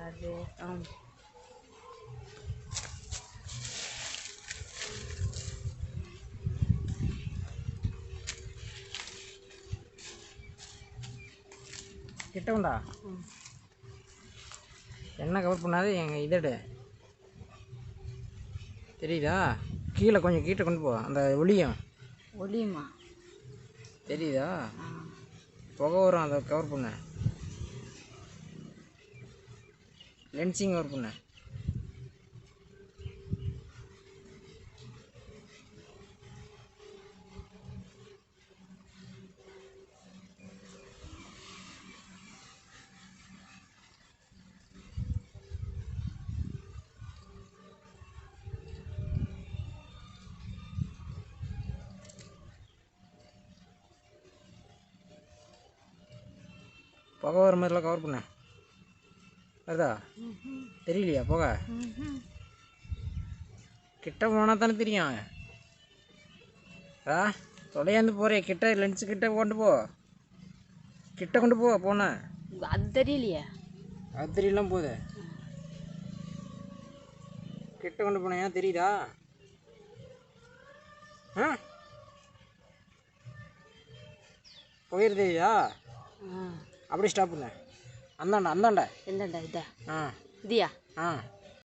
அது கிட்ட உண்டா என்ன கவர் பண்ணாது எங்கள் இதடு தெரியுதா? கீழே கொஞ்சம் கீழே கொண்டு போ. அந்த ஒளியுமா தெரியுதா? புகை வரும், அதை கவர் பண்ண. லென்ஸிங் கவர் பண்ண. புகை வர மாதிரிலாம் கவர் பண்ண. வருதா? தெரியலையா புகை? கிட்ட போனால் தானே தெரியும். தொலையாந்து போகிறே, கிட்ட லென்ஸு கிட்ட கொண்டு போ. கிட்ட கொண்டு போ. போன அது தெரியலையே. அது தெரியலாம் போகுது. கிட்ட கொண்டு போனையா? தெரியுதா? போயிரு. தெரியுதா? அப்படி ஸ்டாப் பண்ண. அந்தாண்டா எந்தாண்டா இதா ஆ இதியா? ஆ